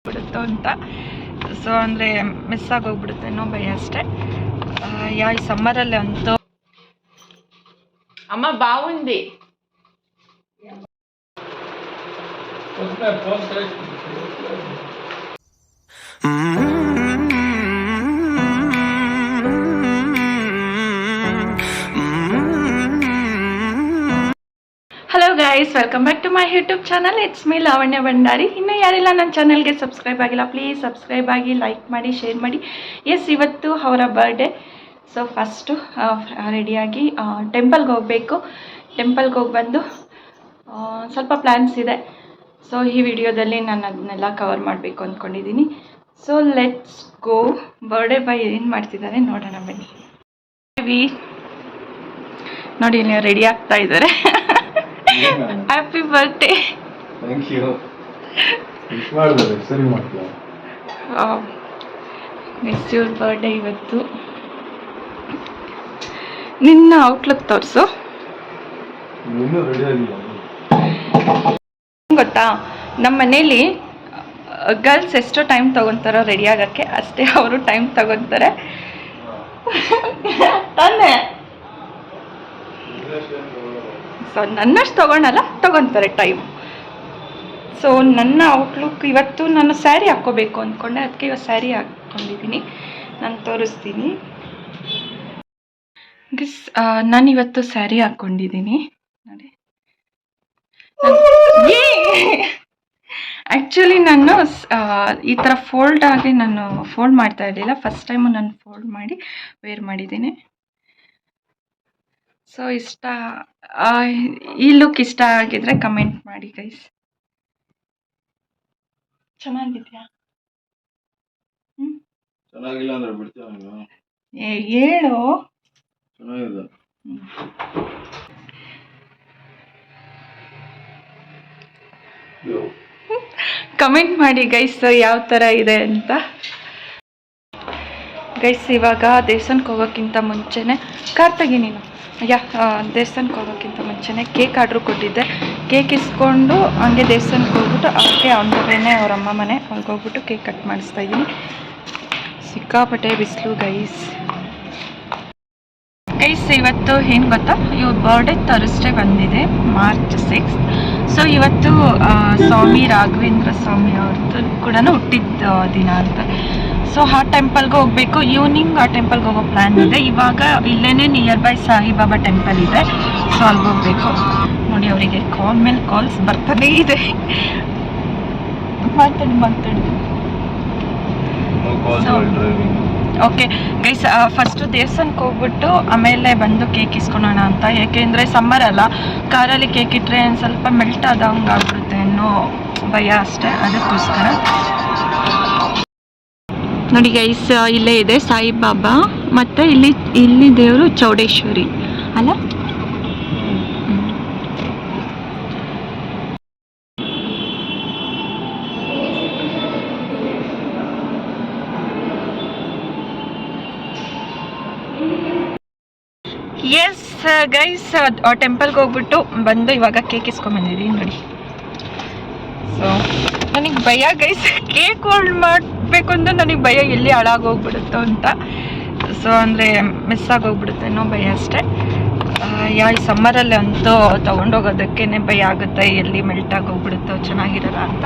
ಬಿಡುತ್ತೋ ಅಂತ. ಸೊ ಅಂದರೆ ಮಿಸ್ ಆಗೋಗ್ಬಿಡುತ್ತೆ ಅನ್ನೋ ಭಯ ಅಷ್ಟೇ. ಈ ಸಮ್ಮರಲ್ಲಿ ಅಂತೂ ಅಮ್ಮ ಬಾವುಂದಿ hello guys, welcome back to my YouTube channel. It's me Lavanya Bhandari. ಇನ್ನೂ ಯಾರೆಲ್ಲ ನನ್ನ ಚಾನಲ್ಗೆ ಸಬ್ಸ್ಕ್ರೈಬ್ ಆಗಿಲ್ಲ, ಪ್ಲೀಸ್ ಸಬ್ಸ್ಕ್ರೈಬ್ ಆಗಿ, ಲೈಕ್ ಮಾಡಿ, ಶೇರ್ ಮಾಡಿ. ಎಸ್, ಇವತ್ತು ಅವರ ಬರ್ಡೇ. ಸೊ ಫಸ್ಟು ರೆಡಿಯಾಗಿ ಟೆಂಪಲ್ಗೆ ಹೋಗಬೇಕು. ಟೆಂಪಲ್ಗೆ ಹೋಗಿ ಬಂದು ಸ್ವಲ್ಪ ಪ್ಲ್ಯಾನ್ಸ್ ಇದೆ. ಸೊ ಈ ವಿಡಿಯೋದಲ್ಲಿ ನಾನು ಅದನ್ನೆಲ್ಲ ಕವರ್ ಮಾಡಬೇಕು ಅಂದ್ಕೊಂಡಿದ್ದೀನಿ. So let's go. Birthday boy ಏನು ಮಾಡ್ತಿದ್ದಾರೆ ನೋಡೋಣ ಬನ್ನಿ. ನೋಡಿ, ನೀವು ರೆಡಿ ಆಗ್ತಾ ಇದ್ದಾರೆ. Happy birthday. Thank you. Wish ಮಾಡಿದ್ರೆ ಸರಿ ಮಾಡ್ತೀವಿ. ನೆಕ್ಸ್ಟ್ ಯುವರ್ ಬರ್ಡೇ ಇವತ್ತು. ನಿನ್ನ ಔಟ್ಲುಕ್ ತೋರಿಸು. ಇನ್ನೂ ರೆಡಿ ಆಗಿಲ್ಲ ಗೊತ್ತಾ, ನಮ್ಮ ಮನೇಲಿ ಗರ್ಲ್ಸ್ ಎಷ್ಟು ಟೈಮ್ ತಗೊತಾರೋ ರೆಡಿ ಆಗೋಕ್ಕೆ, ಅಷ್ಟೇ ಅವರು ಟೈಮ್ ತಗೊತಾರೆ ತಾನೇ. ಸೊ ನನ್ನಷ್ಟು ತಗೊತಾರೆ ಟೈಮ್. ಸೊ ನನ್ನ ಔಟ್ಲುಕ್ ಇವತ್ತು ನಾನು ಸ್ಯಾರಿ ಹಾಕ್ಕೋಬೇಕು ಅಂದ್ಕೊಂಡೆ, ಅದಕ್ಕೆ ಇವತ್ತು ಸ್ಯಾರಿ ಹಾಕ್ಕೊಂಡಿದ್ದೀನಿ. ನಾನು ತೋರಿಸ್ತೀನಿ. ನಾನಿವತ್ತು ಸ್ಯಾರಿ ಹಾಕ್ಕೊಂಡಿದ್ದೀನಿ ನೋಡಿ. ಆ್ಯಕ್ಚುಲಿ ನಾನು ಈ ಥರ ಫೋಲ್ಡ್ ಆಗಿ ನಾನು ಫೋಲ್ಡ್ ಮಾಡ್ತಾ ಇರಲಿಲ್ಲ. ಫಸ್ಟ್ ಟೈಮು ನಾನು ಫೋಲ್ಡ್ ಮಾಡಿ ವೇರ್ ಮಾಡಿದ್ದೀನಿ. ಸೊ ಈ ಲುಕ್ ಇಷ್ಟ ಆಗಿದ್ರೆ ಕಮೆಂಟ್ ಮಾಡಿ ಗೈಸ್. ಚೆನ್ನಾಗಿದ್ಯಾ? ಚೆನ್ನಾಗಿಲ್ಲ ಅಂದ್ರೆ ಬಿಡ್ತೀವಿ. ಹೇಳು. ಚೆನ್ನಾಗಿದೆ. ಕಮೆಂಟ್ ಮಾಡಿ ಗೈಸ್ ಯಾವ ಥರ ಇದೆ ಅಂತ. ಗೈಸ್, ಇವಾಗ ದೇವಸ್ಥಾನಕ್ಕೆ ಹೋಗೋಕ್ಕಿಂತ ಮುಂಚೆನೇ ಕಾರ್ತಾಗಿ ನೀನು ದೇವಸ್ಥಾನಕ್ಕೆ ಹೋಗೋಕ್ಕಿಂತ ಮುಂಚೆನೇ ಕೇಕ್ ಆರ್ಡ್ರ್ ಕೊಟ್ಟಿದ್ದೆ. ಕೇಕ್ ಇಸ್ಕೊಂಡು ಹಂಗೆ ದೇವಸ್ಥಾನಕ್ಕೆ ಹೋಗ್ಬಿಟ್ಟು ಹಾಗೆ ಅವನವೇನೆ ಅವ್ರ ಅಮ್ಮ ಮನೆ ಅವ್ರಿಗೆ ಹೋಗ್ಬಿಟ್ಟು ಕೇಕ್ ಕಟ್ ಮಾಡಿಸ್ತಾ ಇದ್ದೀನಿ. ಸಿಕ್ಕಾಪಟ್ಟೆ ಬಿಸಿಲು ಗೈಸ್. ಇವತ್ತು ಏನು ಗೊತ್ತಾ, ಇವ್ರ ಬರ್ಡೇ ಥರ್ಸ್ಡೇ ಬಂದಿದೆ, March 6. ಸೊ ಇವತ್ತು ಸ್ವಾಮಿ ರಾಘವೇಂದ್ರ ಸ್ವಾಮಿ ಅವ್ರದ್ದು ಕೂಡ ಹುಟ್ಟಿದ ದಿನ ಅಂತ. ಸೊ ಆ ಟೆಂಪಲ್ಗೆ ಹೋಗಬೇಕು. ಈವ್ನಿಂಗ್ ಆ ಟೆಂಪಲ್ಗೆ ಹೋಗೋ ಪ್ಲ್ಯಾನ್ ಇದೆ. ಇವಾಗ ಇಲ್ಲೇ ನಿಯರ್ ಬೈ ಸಾಯಿಬಾಬಾ ಟೆಂಪಲ್ ಇದೆ. ಸೊ ಅಲ್ಲಿಗೆ ಹೋಗಬೇಕು. ನೋಡಿ, ಅವರಿಗೆ ಕಾಲ್ ಮೇಲೆ ಕಾಲ್ಸ್ ಬರ್ತಾನೇ ಇದೆ. ಮಾತಾಡಿ. ಓಕೆ ಗೈಸ್, ಫಸ್ಟು ದೇವಸ್ಥಾನಕ್ಕೆ ಹೋಗ್ಬಿಟ್ಟು ಆಮೇಲೆ ಬಂದು ಕೇಕ್ ಇಸ್ಕೊಳೋಣ ಅಂತ. ಯಾಕೆಂದರೆ ಸಮ್ಮರ್ ಅಲ್ಲ, ಕಾರಲ್ಲಿ ಕೇಕ್ ಇಟ್ಟರೆ ಸ್ವಲ್ಪ ಮೆಲ್ಟ್ ಆದಂಗೆ ಆಗ್ಬಿಡುತ್ತೆ ಅನ್ನೋ ಭಯ ಅಷ್ಟೇ, ಅದಕ್ಕೋಸ್ಕರ. ನೋಡಿ ಗೈಸ್, ಇಲ್ಲೇ ಇದೆ ಸಾಯಿಬಾಬಾ, ಮತ್ತು ಇಲ್ಲಿ ದೇವರು ಚೌಡೇಶ್ವರಿ ಅಲ್ಲ. ಎಸ್ ಗೈಸ್, ಟೆಂಪಲ್ಗೆ ಹೋಗ್ಬಿಟ್ಟು ಬಂದು ಇವಾಗ ಕೇಕ್ ಇಸ್ಕೊಂಬಂದಿದ್ದೀನಿ ನೋಡಿ. ಸೊ ನನಗೆ ಭಯ ಗೈಸ್, ಕೇಕ್ ಹೋಲ್ಡ್ ಮಾಡಬೇಕು ಅಂದ್ರೆ ನನಗೆ ಭಯ ಎಲ್ಲಿ ಹಾಳಾಗೋಗ್ಬಿಡುತ್ತೋ ಅಂತ. ಸೊ ಅಂದರೆ ಮಿಸ್ ಆಗೋಗ್ಬಿಡುತ್ತೆ ಅನ್ನೋ ಭಯ ಅಷ್ಟೇ. ಈ ಸಮ್ಮರಲ್ಲಿ ಅಂತೂ ತೊಗೊಂಡೋಗೋದಕ್ಕೇ ಭಯ ಆಗುತ್ತೆ, ಎಲ್ಲಿ ಮೆಲ್ಟ್ ಆಗೋಗ್ಬಿಡುತ್ತೋ, ಚೆನ್ನಾಗಿರಲ್ಲ ಅಂತ.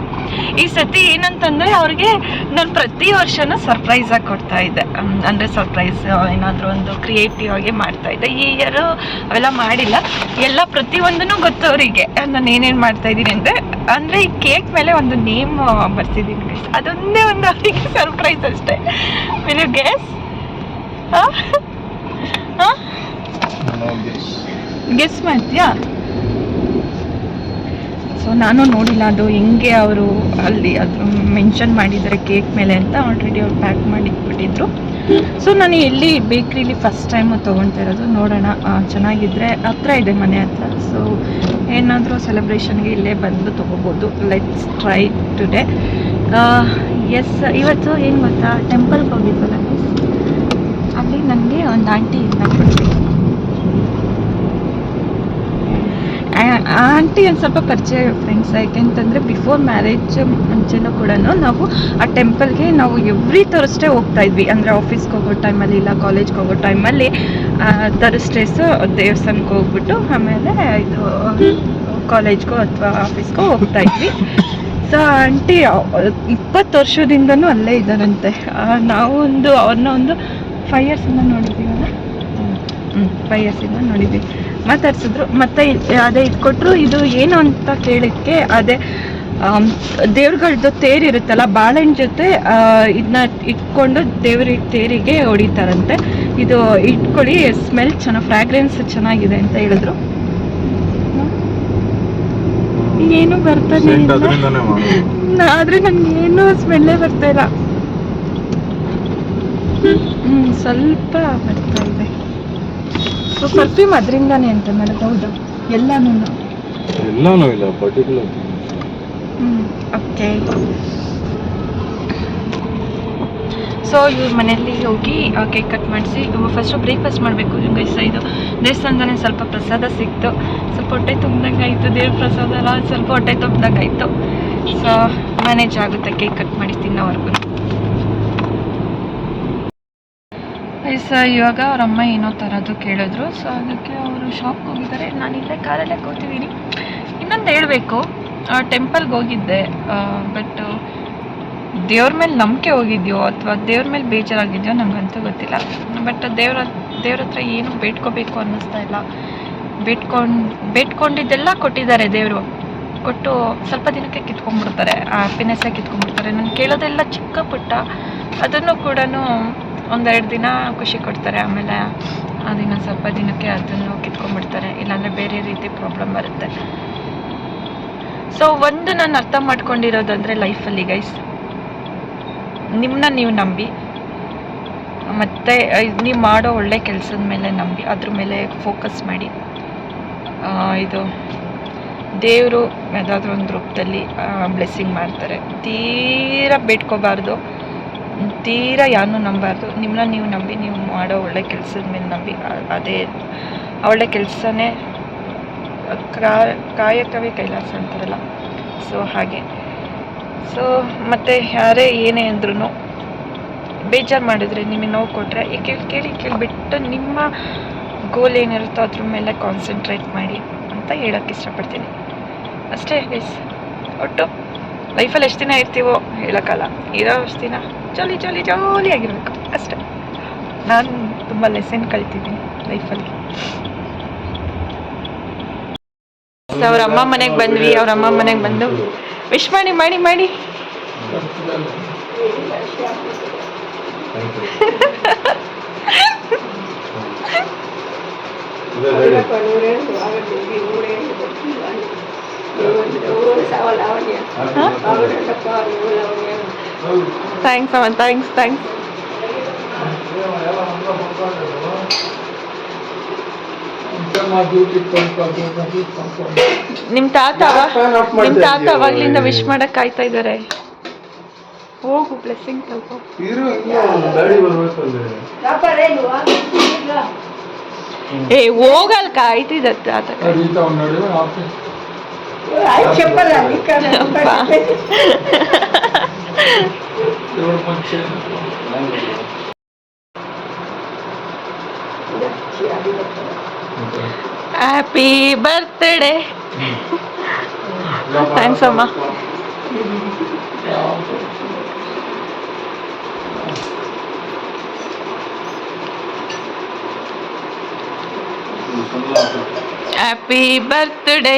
ಈ ಸತಿ ಏನಂತಂದರೆ ಅವ್ರಿಗೆ ನಾನು ಪ್ರತಿ ವರ್ಷನೂ ಸರ್ಪ್ರೈಸಾಗಿ ಕೊಡ್ತಾಯಿದ್ದೆ. ಅಂದರೆ ಸರ್ಪ್ರೈಸ್ ಏನಾದರೂ ಒಂದು ಕ್ರಿಯೇಟಿವ್ ಆಗಿ ಮಾಡ್ತಾಯಿದ್ದೆ. ಈ ಇಯರು ಅವೆಲ್ಲ ಮಾಡಿಲ್ಲ. ಎಲ್ಲ ಪ್ರತಿಯೊಂದೂ ಗೊತ್ತು ಅವರಿಗೆ ನಾನು ಏನೇನು ಮಾಡ್ತಾಯಿದ್ದೀನಿ ಅಂದರೆ ಈ ಕೇಕ್ ಮೇಲೆ ಒಂದು ನೇಮ್ ಬರ್ತಿದ್ದೀನಿ ಗೈಸ್. ಅದೊಂದೇ ಒಂದು ಅವರಿಗೆ ಸರ್ಪ್ರೈಸ್ ಅಷ್ಟೇ. Will you guess? ಗೆಸ್ ಮಾಡ್ತೀಯಾ? ಸೊ ನಾನು ನೋಡಿಲ್ಲ ಅದು ಹೆಂಗೆ ಅವರು ಅಲ್ಲಿ ಅದು ಮೆನ್ಷನ್ ಮಾಡಿದ್ದಾರೆ ಕೇಕ್ ಮೇಲೆ ಅಂತ. ಆಲ್ರೆಡಿ ಅವ್ರು ಪ್ಯಾಕ್ ಮಾಡಿ ಇಟ್ಬಿಟ್ಟಿದ್ರು. ಸೊ ನಾನು ಎಲ್ಲಿ ಬೇಕ್ರಿಲಿ ಫಸ್ಟ್ ಟೈಮು ತೊಗೊಳ್ತಾ ಇರೋದು. ನೋಡೋಣ, ಚೆನ್ನಾಗಿದ್ದರೆ ಹತ್ರ ಇದೆ ಮನೆ ಹತ್ರ. ಸೊ ಏನಾದರೂ ಸೆಲೆಬ್ರೇಷನ್ಗೆ ಇಲ್ಲೇ ಬಂದು ತೊಗೋಬೋದು. Let's try today. ಎಸ್, ಇವತ್ತು ಏನು ಗೊತ್ತಾ, ಟೆಂಪಲ್ಗೆ ಹೋಗಿದ್ವಲ್ಲ ಮಿಸ್, ಅಲ್ಲಿ ನನಗೆ ಒಂದು ಆಂಟಿ ಇದ್ದಂಗೆ ಆಂಟಿ ಒಂದು ಸ್ವಲ್ಪ ಪರಿಚಯ ಫ್ರೆಂಡ್ಸ್. ಯಾಕೆಂತಂದರೆ ಬಿಫೋರ್ ಮ್ಯಾರೇಜ್ ಮುಂಚೆನೂ ಕೂಡ ನಾವು ಆ ಟೆಂಪಲ್ಗೆ ನಾವು ಎವ್ರಿ ಥರ್ಸ್ಡೇ ಹೋಗ್ತಾ ಇದ್ವಿ. ಅಂದರೆ ಆಫೀಸ್ಗೆ ಹೋಗೋ ಟೈಮಲ್ಲಿ ಇಲ್ಲ ಕಾಲೇಜ್ಗೆ ಹೋಗೋ ಟೈಮಲ್ಲಿ ಥರ್ಸ್ಡೇಸು ದೇವಸ್ಥಾನಕ್ಕೆ ಹೋಗ್ಬಿಟ್ಟು ಆಮೇಲೆ ಇದು ಕಾಲೇಜ್ಗೋ ಅಥವಾ ಆಫೀಸ್ಗೋ ಹೋಗ್ತಾ ಇದ್ವಿ. ಸೊ ಆಂಟಿ 20 ವರ್ಷದಿಂದನೂ ಅಲ್ಲೇ ಇದ್ದಾರಂತೆ. ನಾವು ಅವ್ರನ್ನ ಒಂದು 5 ಇಯರ್ಸಿಂದ ನೋಡಿದ್ದೀವಲ್ಲ. 5 ಇಯರ್ಸಿಂದ ನೋಡಿದ್ವಿ. ಮಾತಾಡ್ಸಿದ್ರು. ಮತ್ತೆ ಅದೇ ಇದು ಕೊಟ್ಟರು. ಇದು ಏನು ಅಂತ ಕೇಳಿದ್ಕೆ ಅದೇ ದೇವ್ರಗಳದ್ದು ತೇರಿರುತ್ತಲ್ಲ, ಬಾಳೆಹಣ್ಣು ಜೊತೆ ಇದನ್ನ ಇಟ್ಕೊಂಡು ತೇರಿಗೆ ಹೊಡಿತಾರಂತೆ. ಇದು ಇಟ್ಕೊಳ್ಳಿ, ಸ್ಮೆಲ್ ಚೆನ್ನಾಗಿ, ಫ್ರಾಗ್ರೆನ್ಸ್ ಚೆನ್ನಾಗಿದೆ ಅಂತ ಹೇಳಿದ್ರು. ಏನು ಬರ್ತಾನೆ ಆದ್ರೆ ನನ್ಗೆ ಏನು ಸ್ಮೆಲ್ಲೇ ಬರ್ತಾ ಇಲ್ಲ. ಸ್ವಲ್ಪ ಬರ್ತಾ ಇದೆ. ಸೊ ಪರ್ಫ್ಯೂಮ್ ಅದರಿಂದಾನೆ ಅಂತ ಮೇಡಮ್. ಹೌದು, ಎಲ್ಲಾನು ಇಲ್ಲ ಪರ್ಟಿಕ್ಯುಲರ್. ಓಕೆ. ಸೊ ಇವ್ರ ಮನೆಯಲ್ಲಿ ಹೋಗಿ ಕೇಕ್ ಕಟ್ ಮಾಡಿಸಿ ಫಸ್ಟು ಬ್ರೇಕ್ಫಾಸ್ಟ್ ಮಾಡಬೇಕು ಗೈಸ್. ಇದು ದೇವಸ್ಥಾನದಲ್ಲೇ ಸ್ವಲ್ಪ ಪ್ರಸಾದ ಸಿಕ್ತು. ಸ್ವಲ್ಪ ಹೊಟ್ಟೆ ತುಂಬ್ದಂಗೆ ಆಯಿತು. ದೇವ್ರ ಪ್ರಸಾದ ಅಲ್ಲ, ಸ್ವಲ್ಪ ಹೊಟ್ಟೆ ತುಂಬ್ದಂಗೆ ಆಯಿತು. ಸೊ ಮ್ಯಾನೇಜ್ ಆಗುತ್ತೆ ಕೇಕ್ ಕಟ್ ಮಾಡಿ ತಿನ್ನೋವರೆಗೂ. ಸೊ ಇವಾಗ ಅವ್ರ ಅಮ್ಮ ಏನೋ ತರೋದು ಕೇಳಿದ್ರು. ಸೊ ಅದಕ್ಕೆ ಅವರು ಶಾಪ್ಗೆ ಹೋಗಿದ್ದಾರೆ. ನಾನಿಲ್ಲೇ ಕಾರಲ್ಲೇ ಕೂತಿದ್ದೀನಿ. ಇನ್ನೊಂದು ಹೇಳಬೇಕು, ಟೆಂಪಲ್ಗೆ ಹೋಗಿದ್ದೆ. ಬಟ್ ದೇವ್ರ ಮೇಲೆ ನಂಬಿಕೆ ಹೋಗಿದ್ಯೋ ಅಥವಾ ದೇವ್ರ ಮೇಲೆ ಬೇಜಾರಾಗಿದೆಯೋ ನನಗಂತೂ ಗೊತ್ತಿಲ್ಲ. ಬಟ್ ದೇವ್ರ ಹತ್ರ ಏನು ಬೇಡ್ಕೋಬೇಕು ಅನ್ನಿಸ್ತಾ ಇಲ್ಲ. ಬೇಡ್ಕೊಂಡಿದ್ದೆಲ್ಲ ಕೊಟ್ಟಿದ್ದಾರೆ ದೇವರು. ಕೊಟ್ಟು ಸ್ವಲ್ಪ ದಿನಕ್ಕೆ ಕಿತ್ಕೊಂಡ್ಬಿಡ್ತಾರೆ. ಆ ಹ್ಯಾಪಿನೆಸ್ಸೇ ಕಿತ್ಕೊಂಡ್ಬಿಡ್ತಾರೆ. ನಾನು ಕೇಳೋದೆಲ್ಲ ಚಿಕ್ಕ ಪುಟ್ಟ, ಅದನ್ನು ಕೂಡ 1-2 ದಿನ ಖುಷಿ ಕೊಡ್ತಾರೆ. ಆಮೇಲೆ ಅದನ್ನು ಸ್ವಲ್ಪ ದಿನಕ್ಕೆ ಅದನ್ನು ಕಿತ್ಕೊಂಡ್ಬಿಡ್ತಾರೆ. ಇಲ್ಲಾಂದರೆ ಬೇರೆ ರೀತಿ ಪ್ರಾಬ್ಲಮ್ ಬರುತ್ತೆ. ಸೊ ಒಂದು ನಾನು ಅರ್ಥ ಮಾಡ್ಕೊಂಡಿರೋದಂದರೆ ಲೈಫಲ್ಲಿ ಗೈಸ್, ನಿಮ್ಮನ್ನ ನೀವು ನಂಬಿ, ಮತ್ತು ನೀವು ಮಾಡೋ ಒಳ್ಳೆ ಕೆಲಸದ ಮೇಲೆ ನಂಬಿ, ಅದ್ರ ಮೇಲೆ ಫೋಕಸ್ ಮಾಡಿ. ಇದು ದೇವರು ಯಾವುದಾದ್ರೂ ಒಂದು ರೂಪದಲ್ಲಿ ಬ್ಲೆಸ್ಸಿಂಗ್ ಮಾಡ್ತಾರೆ. ತೀರಾ ಬೇಡ್ಕೋಬಾರ್ದು, ತೀರಾ ಯಾರನ್ನೂ ನಂಬಾರ್ದು. ನಿಮ್ಮನ್ನ ನೀವು ನಂಬಿ, ನೀವು ಮಾಡೋ ಒಳ್ಳೆ ಕೆಲಸದ ಮೇಲೆ ನಂಬಿ. ಅದೇ ಒಳ್ಳೆ ಕೆಲಸನೇ ಕಾಯಕವೇ ಕೈಲಾಸ ಅಂತಾರಲ್ಲ, ಸೊ ಹಾಗೆ. ಸೊ ಮತ್ತು ಯಾರೇ ಏನೇ ಅಂದ್ರೂ ಬೇಜಾರು ಮಾಡಿದ್ರೆ, ನಿಮಗೆ ನೋವು ಕೊಟ್ಟರೆ ಕೇಳಿಬಿಟ್ಟು ನಿಮ್ಮ ಗೋಲ್ ಏನಿರುತ್ತೋ ಅದ್ರ ಮೇಲೆ ಕಾನ್ಸಂಟ್ರೇಟ್ ಮಾಡಿ ಅಂತ ಹೇಳೋಕ್ಕೆ ಇಷ್ಟಪಡ್ತೀನಿ. ಅಷ್ಟೇ ಗೈಸ್. ಒಟ್ಟು ಲೈಫಲ್ಲಿ ಎಷ್ಟು ದಿನ ಇರ್ತೀವೋ ಹೇಳೋಕ್ಕಲ್ಲ. ಇರೋ ಅಷ್ಟು ದಿನ ಜಾಲಿಯಾಗಿರ್ಬೇಕು ಅಷ್ಟೇ. ನಾನು ತುಂಬ ಲೆಸನ್ ಕಲ್ತಿದ್ದೀನಿ ಲೈಫಲ್ಲಿ. ಅವ್ರ ಅಮ್ಮ ಮನೆಗೆ ಬಂದ್ವಿ. ಅವ್ರ ಅಮ್ಮ ಮನೆಗೆ ಬಂದು ವಿಶ್ ಮಾಡಿ ಥ್ಯಾಂಕ್ಸ್ ಅಮ್ಮ, ಥ್ಯಾಂಕ್ಸ್. ನಿಮ್ಮ ತಾತ ಅವಾಗ್ಲಿಂದ ವಿಶ್ ಮಾಡಕ್ ಕಾಯ್ತಾ ಇದ್ದಾರೆ. ಹೋಗು, ಬ್ಲೆಸ್ಸಿಂಗ್ ಸ್ವಲ್ಪ. ಏ ಹೋಗಲ್, ಕಾಯ್ತಿದ್ದ ತಾತ. Happy birthday. ಥ್ಯಾಂಕ್ಸ್ ಅಮ್ಮ. Happy birthday.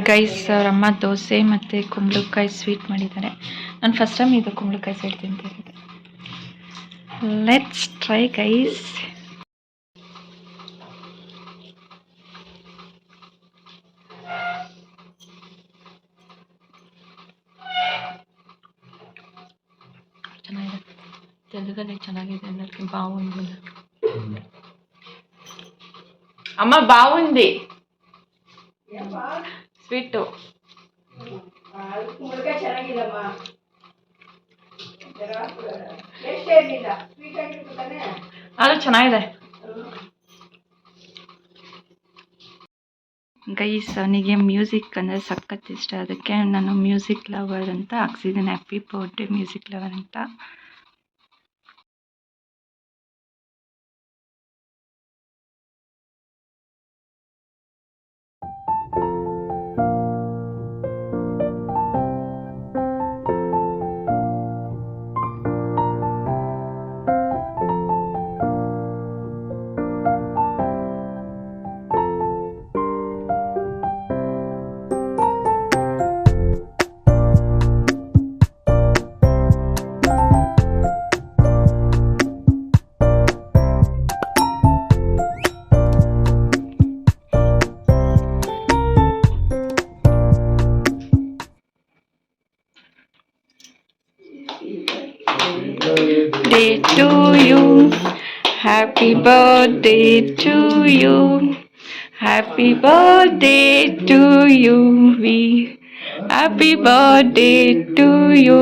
ಗೈಸ್, ಅವರಮ್ಮ ದೋಸೆ ಮತ್ತು ಕುಂಬಳಕಾಯಿ ಸ್ವೀಟ್ ಮಾಡಿದ್ದಾರೆ. ನಾನು ಫಸ್ಟ್ ಟೈಮ್ ಇದು ಕುಂಬಳಕಾಯಿ ಸ್ವೀಟ್ ತಿಂತಿರೋದು. Let's try guys. ಚೆನ್ನಾಗಿದೆ, ತೆಲುಗಲ್ಲಿ ಚೆನ್ನಾಗಿದೆ ಅನ್ನೋದಕ್ಕೆ ಬಾವುಂದಿ. ಅಮ್ಮ ಬಾವುಂದಿ ಸ್ವೀಟು. ಅದು ಚೆನ್ನಾಗಿದೆ ಗೈಸ್. ಅವನಿಗೆ ಮ್ಯೂಸಿಕ್ ಅಂದರೆ ಸಖತ್ ಇಷ್ಟ, ಅದಕ್ಕೆ ನಾನು ಮ್ಯೂಸಿಕ್ ಲವರ್ ಅಂತ ಹಾಕ್ಸಿದ್ದೀನಿ, ಹ್ಯಾಪಿ ಬರ್ಡೇ ಮ್ಯೂಸಿಕ್ ಲವರ್ ಅಂತ. Day to you, happy birthday to you, happy birthday to you, we happy birthday to you,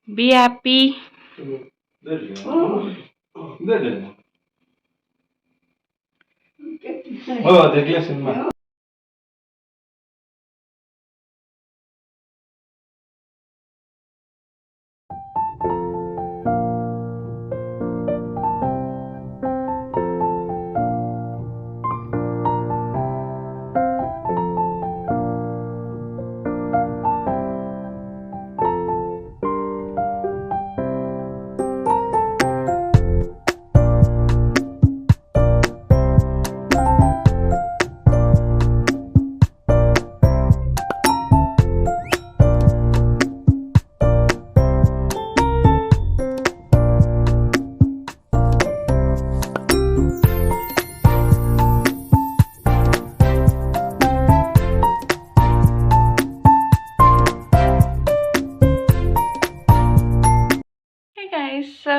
be happy. देखले cinema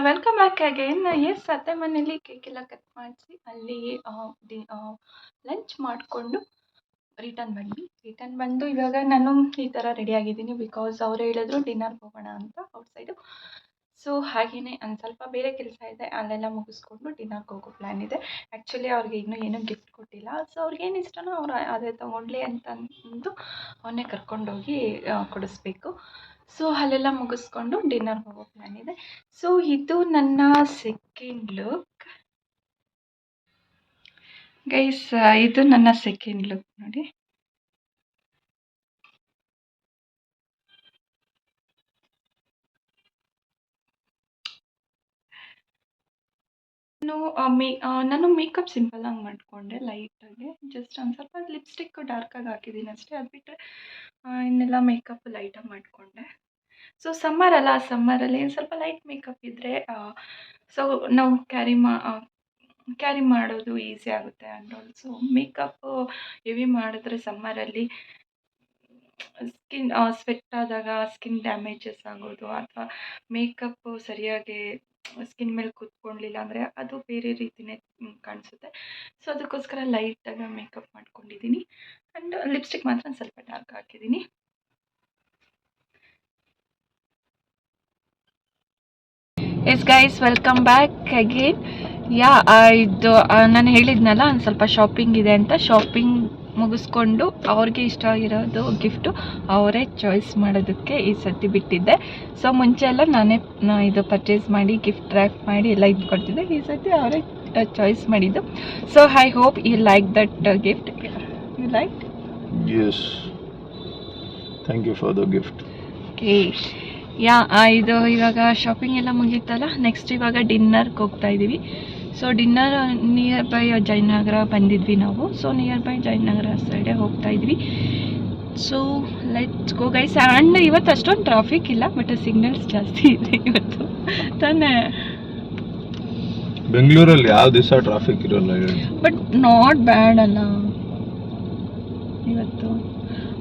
welcome back again. Yes, ಅತ್ತೆ ಮನೇಲಿ ಕೇಕ್ ಎಲ್ಲ ಕಟ್ ಮಾಡಿಸಿ ಅಲ್ಲಿ lunch ಮಾಡಿಕೊಂಡು return ಬಂದು ಇವಾಗ ನಾನು ಈ ಥರ ರೆಡಿ ಆಗಿದ್ದೀನಿ, ಬಿಕಾಸ್ ಅವ್ರು ಹೇಳಿದ್ರು ಡಿನ್ನರ್ಗೆ ಹೋಗೋಣ ಅಂತ ಔಟ್ಸೈಡು. ಸೊ ಹಾಗೆಯೇ ಒಂದು ಸ್ವಲ್ಪ ಬೇರೆ ಕೆಲಸ ಇದೆ, ಅಲ್ಲೆಲ್ಲ ಮುಗಿಸ್ಕೊಂಡು ಡಿನ್ನರ್ಗೆ ಹೋಗೋ ಪ್ಲ್ಯಾನ್ ಇದೆ. ಆ್ಯಕ್ಚುಲಿ ಅವ್ರಿಗೆ ಇನ್ನೂ ಏನೂ ಗಿಫ್ಟ್ ಕೊಟ್ಟಿಲ್ಲ, ಸೊ ಅವ್ರಿಗೇನು ಇಷ್ಟನೋ ಅವ್ರು ಅದೇ ತೊಗೊಂಡ್ಲಿ ಅಂತಂದು ಅವನ್ನೇ ಕರ್ಕೊಂಡೋಗಿ ಕೊಡಿಸ್ಬೇಕು. ಸೊ ಅಲ್ಲೆಲ್ಲ ಮುಗಿಸ್ಕೊಂಡು ಡಿನ್ನರ್ಗೆ ಹೋಗೋ ಪ್ಲ್ಯಾನ್ ಇದೆ. ಸೊ ಇದು ನನ್ನ ಸೆಕೆಂಡ್ ಲುಕ್ ಗೈಸ್, ಇದು ನನ್ನ ಸೆಕೆಂಡ್ ಲುಕ್ ನೋಡಿ. ನಾನು ಮೇಕಪ್ ಸಿಂಪಲ್ ಆಗಿ ಮಾಡಿಕೊಂಡೆ, ಲೈಟಾಗಿ ಜಸ್ಟ್ ಒಂದು ಸ್ವಲ್ಪ ಲಿಪ್ಸ್ಟಿಕ್ ಡಾರ್ಕಾಗಿ ಹಾಕಿದ್ದೀನಿ ಅಷ್ಟೇ. ಅದು ಬಿಟ್ಟರೆ ಇನ್ನೆಲ್ಲ ಮೇಕಪ್ ಲೈಟಾಗಿ ಮಾಡಿಕೊಂಡೆ. ಸೊ ಸಮ್ಮರ್ ಅಲ್ಲ, ಸಮ್ಮರಲ್ಲಿ ಸ್ವಲ್ಪ ಲೈಟ್ ಮೇಕಪ್ ಇದ್ದರೆ ಸೊ ನಾವು ಕ್ಯಾರಿ ಮಾಡೋದು ಈಸಿ ಆಗುತ್ತೆ. ಆ್ಯಂಡ್ ಆಲ್ಸೋ ಮೇಕಪ್ ಹೆವಿ ಮಾಡಿದ್ರೆ ಸಮ್ಮರಲ್ಲಿ ಸ್ಕಿನ್ ಸ್ವೆಟ್ ಆದಾಗ ಸ್ಕಿನ್ ಡ್ಯಾಮೇಜಸ್ ಆಗೋದು, ಅಥವಾ ಮೇಕಪ್ ಸರಿಯಾಗಿ ಸ್ಕಿನ್ ಮೇಲೆ ಕೂತ್ಕೊಳ್ಳಿಲ್ಲ ಅಂದರೆ ಅದು ಬೇರೆ ರೀತಿಯೇ ಕಾಣಿಸುತ್ತೆ. ಸೊ ಅದಕ್ಕೋಸ್ಕರ ಲೈಟಾಗಿ ಮೇಕಪ್ ಮಾಡ್ಕೊಂಡಿದ್ದೀನಿ. ಆ್ಯಂಡ್ ಲಿಪ್ಸ್ಟಿಕ್ ಮಾತ್ರ ಸ್ವಲ್ಪ ಡಾರ್ಕ್ ಹಾಕಿದ್ದೀನಿ. Yes guys, welcome back again. ಇದು ನಾನು ಹೇಳಿದ್ನಲ್ಲ ಒಂದು ಸ್ವಲ್ಪ ಶಾಪಿಂಗ್ ಇದೆ ಅಂತ. ಶಾಪಿಂಗ್ ಮುಗಿಸ್ಕೊಂಡು ಅವ್ರಿಗೆ ಇಷ್ಟ ಆಗಿರೋದು ಗಿಫ್ಟು ಅವರೇ ಚಾಯ್ಸ್ ಮಾಡೋದಕ್ಕೆ ಈ ಸರ್ತಿ ಬಿಟ್ಟಿದ್ದೆ. ಸೊ ಮುಂಚೆ ಎಲ್ಲ ನಾನೇ ಇದು ಪರ್ಚೇಸ್ ಮಾಡಿ ಗಿಫ್ಟ್ ರ್ಯಾಪ್ ಮಾಡಿ ಎಲ್ಲ ಇದು ಕೊಡ್ತಿದ್ದೆ. ಈ ಸರ್ತಿ ಅವರೇ ಚಾಯ್ಸ್ ಮಾಡಿದ್ದು. So I hope you like that gift. You like? Yes. Thank you for the gift. Okay. ಇದು ಇವಾಗ ಶಾಪಿಂಗ್ ಎಲ್ಲ ಮುಗೀತಲ್ಲ, ನೆಕ್ಸ್ಟ್ ಇವಾಗ ಡಿನ್ನರ್ಗೆ ಹೋಗ್ತಾ ಇದ್ದೀವಿ. So dinner near by Jayanagar ಬಂದಿದ್ವಿ ನಾವು. ಸೊ ನಿಯರ್ ಬೈ ಜಯನಗರ ಸೈಡೇ ಹೋಗ್ತಾ ಇದ್ವಿ. So let's go guys. And ಇವತ್ತು ಅಷ್ಟೊಂದು ಟ್ರಾಫಿಕ್ ಇಲ್ಲ, ಬಟ್ ಸಿಗ್ನಲ್ಸ್ ಜಾಸ್ತಿ ಇದೆ ಇವತ್ತು ತಾನೇ. ಬೆಂಗಳೂರಲ್ಲಿ ಯಾವ ದಿವಸ ಟ್ರಾಫಿಕ್ ಇರೋಲ್ಲ, ಬಟ್ ನಾಟ್ ಬ್ಯಾಡ್ ಅಲ್ಲ ಇವತ್ತು,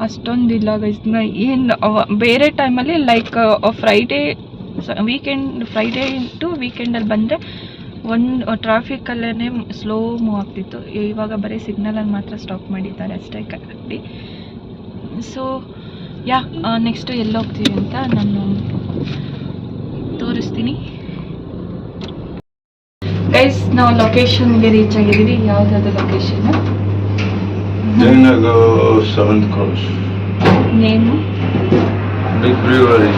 ಅಷ್ಟೊಂದಿಲ್ಲ ಗೈಸ್. ಏನು ಬೇರೆ ಟೈಮಲ್ಲಿ ಲೈಕ್ ಫ್ರೈಡೇ ಫ್ರೈಡೇ ಟು ವೀಕೆಂಡಲ್ಲಿ ಬಂದರೆ ಒಂದು ಟ್ರಾಫಿಕಲ್ಲೇ ಸ್ಲೋ ಮೂವ್ ಆಗ್ತಿತ್ತು. ಇವಾಗ ಬರೀ ಸಿಗ್ನಲಲ್ಲಿ ಮಾತ್ರ ಸ್ಟಾಪ್ ಮಾಡಿದ್ದಾರೆ ಅಷ್ಟೇ ಗಾಡಿ. ಸೊ ಯಾ ನೆಕ್ಸ್ಟು ಎಲ್ಲಿ ಹೋಗ್ತೀವಿ ಅಂತ ನಾನು ತೋರಿಸ್ತೀನಿ. ಗೈಸ್ ನಾವು ಲೊಕೇಶನ್ಗೆ ರೀಚ್ ಆಗಿದ್ದೀವಿ. ಯಾವುದಾದ್ರು location Jayanagar 7th Cross name Big Brewery.